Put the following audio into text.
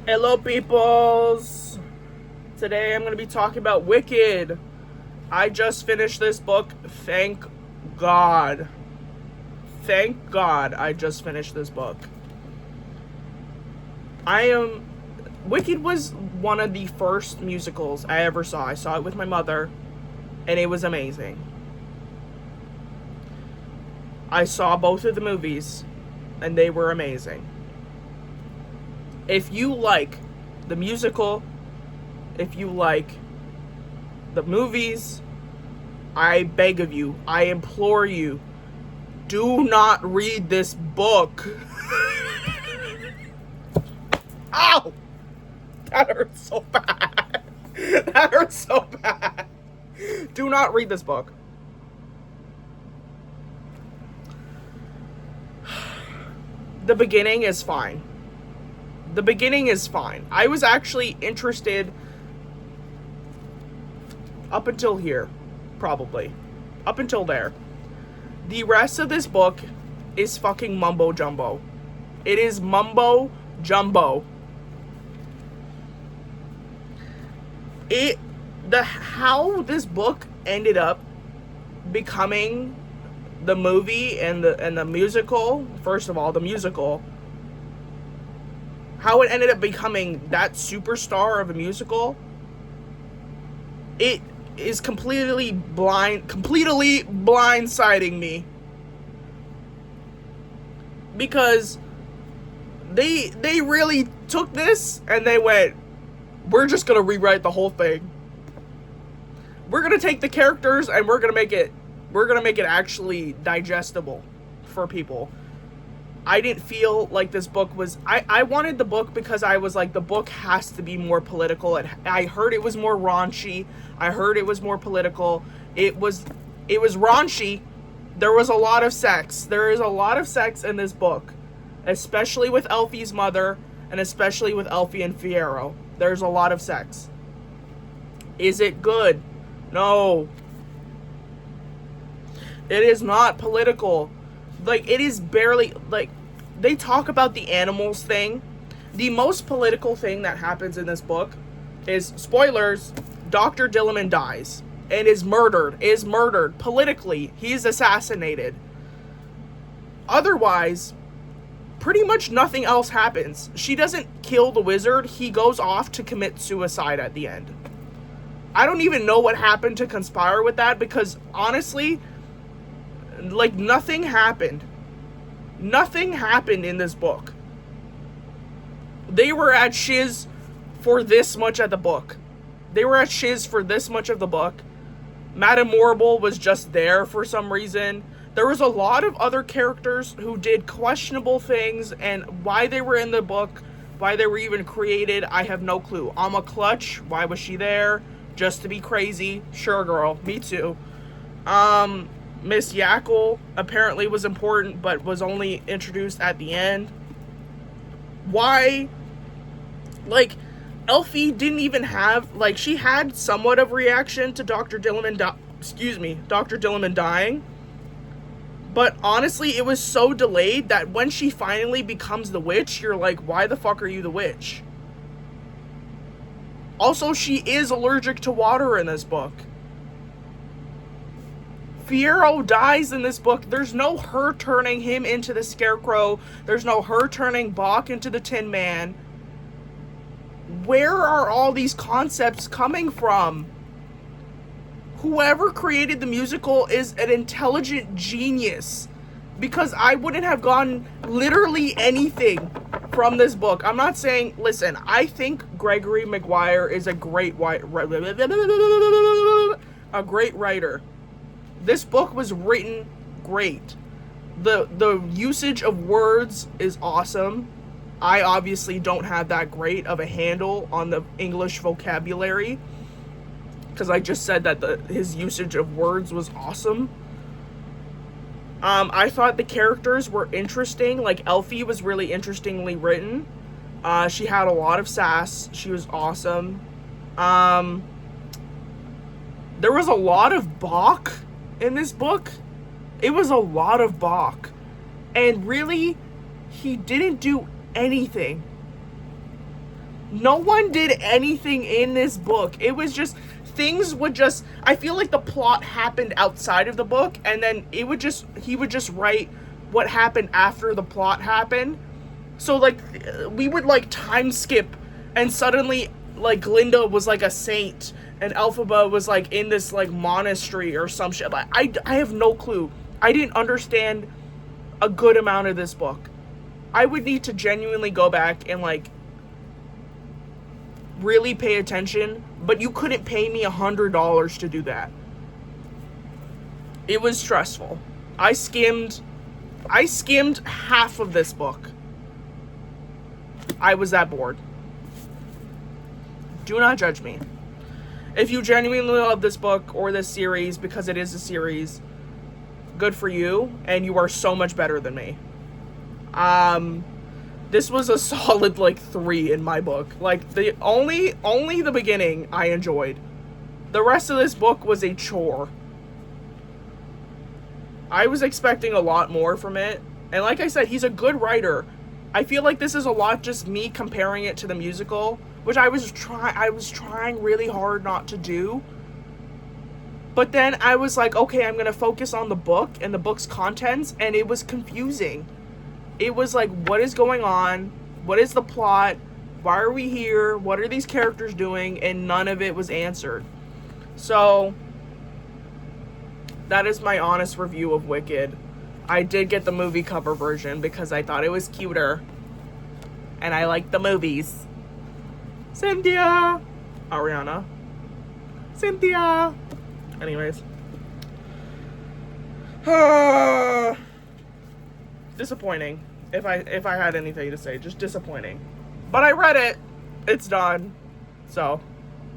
Hello, peoples. Today I'm going to be talking about Wicked. I just finished this book. Thank God. Thank God I just finished this book. Wicked was one of the first musicals I ever saw. I saw it with my mother, and it was amazing. I saw both of the movies, and they were amazing. If you like the musical, if you like the movies, I beg of you, I implore you, do not read this book. Ow! That hurts so bad. That hurts so bad. Do not read this book. The beginning is fine. The beginning is fine. I was actually interested up until here, probably. Up until there. The rest of this book is fucking mumbo jumbo. It is mumbo jumbo. How this book ended up becoming the movie and the musical, first of all, the musical, how it ended up becoming that superstar of a musical, it is completely blindsiding me. Because they really took this and they went, we're just gonna rewrite the whole thing. We're gonna take the characters and we're gonna make it actually digestible for people. I didn't feel like this book was... I wanted the book because I was like, the book has to be more political. I heard it was more raunchy. I heard it was more political. It was raunchy. There was a lot of sex. There is a lot of sex in this book. Especially with Elfie's mother, and especially with Elfie and Fiyero. There's a lot of sex. Is it good? No. It is not political. Like, it is barely, like, they talk about the animals thing. The most political thing that happens in this book is, spoilers, Dr. Dilliman dies and is murdered politically. He's assassinated. Otherwise, pretty much nothing else happens. She doesn't kill the wizard. He goes off to commit suicide at the end. I don't even know what happened to conspire with that, because honestly, like, nothing happened. Nothing happened in this book. They were at shiz for this much of the book. They were at shiz for this much of the book. Madame Morrible was just there for some reason. There was a lot of other characters who did questionable things, and why they were in the book, why they were even created, I have no clue. Alma Clutch, why was she there? Just to be crazy? Sure, girl. Me too. Miss Yackle apparently was important, but was only introduced at the end. Why? Like, Elfie didn't even have, like, she had somewhat of reaction to Dr. Dilliman dying. But honestly, it was so delayed that when she finally becomes the witch, you're like, why the fuck are you the witch? Also, she is allergic to water in this book. Fiyero dies in this book. There's no her turning him into the Scarecrow. There's no her turning Bach into the Tin Man. Where are all these concepts coming from? Whoever created the musical is an intelligent genius, because I wouldn't have gotten literally anything from this book. I'm not saying, listen, I think Gregory Maguire is a great writer. This book was written great. The usage of words is awesome. I obviously don't have that great of a handle on the English vocabulary, because I just said that his usage of words was awesome. I thought the characters were interesting. Like, Elfie was really interestingly written. She had a lot of sass. She was awesome. There was a lot of Bach in this book. It was a lot of Bach. And really, he didn't do anything. No one did anything in this book. It was just, things would just, I feel like the plot happened outside of the book, and then he would just write what happened after the plot happened. So like we would like time skip, and suddenly like Glinda was like a saint, and Elphaba was like in this like monastery or some shit. Like I have no clue. I didn't understand a good amount of this book. I would need to genuinely go back and like really pay attention, but you couldn't pay me $100 to do that. It was stressful. I skimmed half of this book. I was that bored. Do not judge me. If you genuinely love this book or this series, because it is a series, good for you, and you are so much better than me. This was a solid like 3 in my book. Like the only the beginning I enjoyed. The rest of this book was a chore. I was expecting a lot more from it, and like I said, he's a good writer. I feel like this is a lot just me comparing it to the musical, which I was trying really hard not to do. But then I was like, okay, I'm going to focus on the book and the book's contents, and it was confusing. It was like, what is going on? What is the plot? Why are we here? What are these characters doing? And none of it was answered. So that is my honest review of Wicked. I did get the movie cover version because I thought it was cuter. And I like the movies. Cynthia! Ariana. Cynthia! Anyways. Disappointing. If I had anything to say, just disappointing. But I read it. It's done. So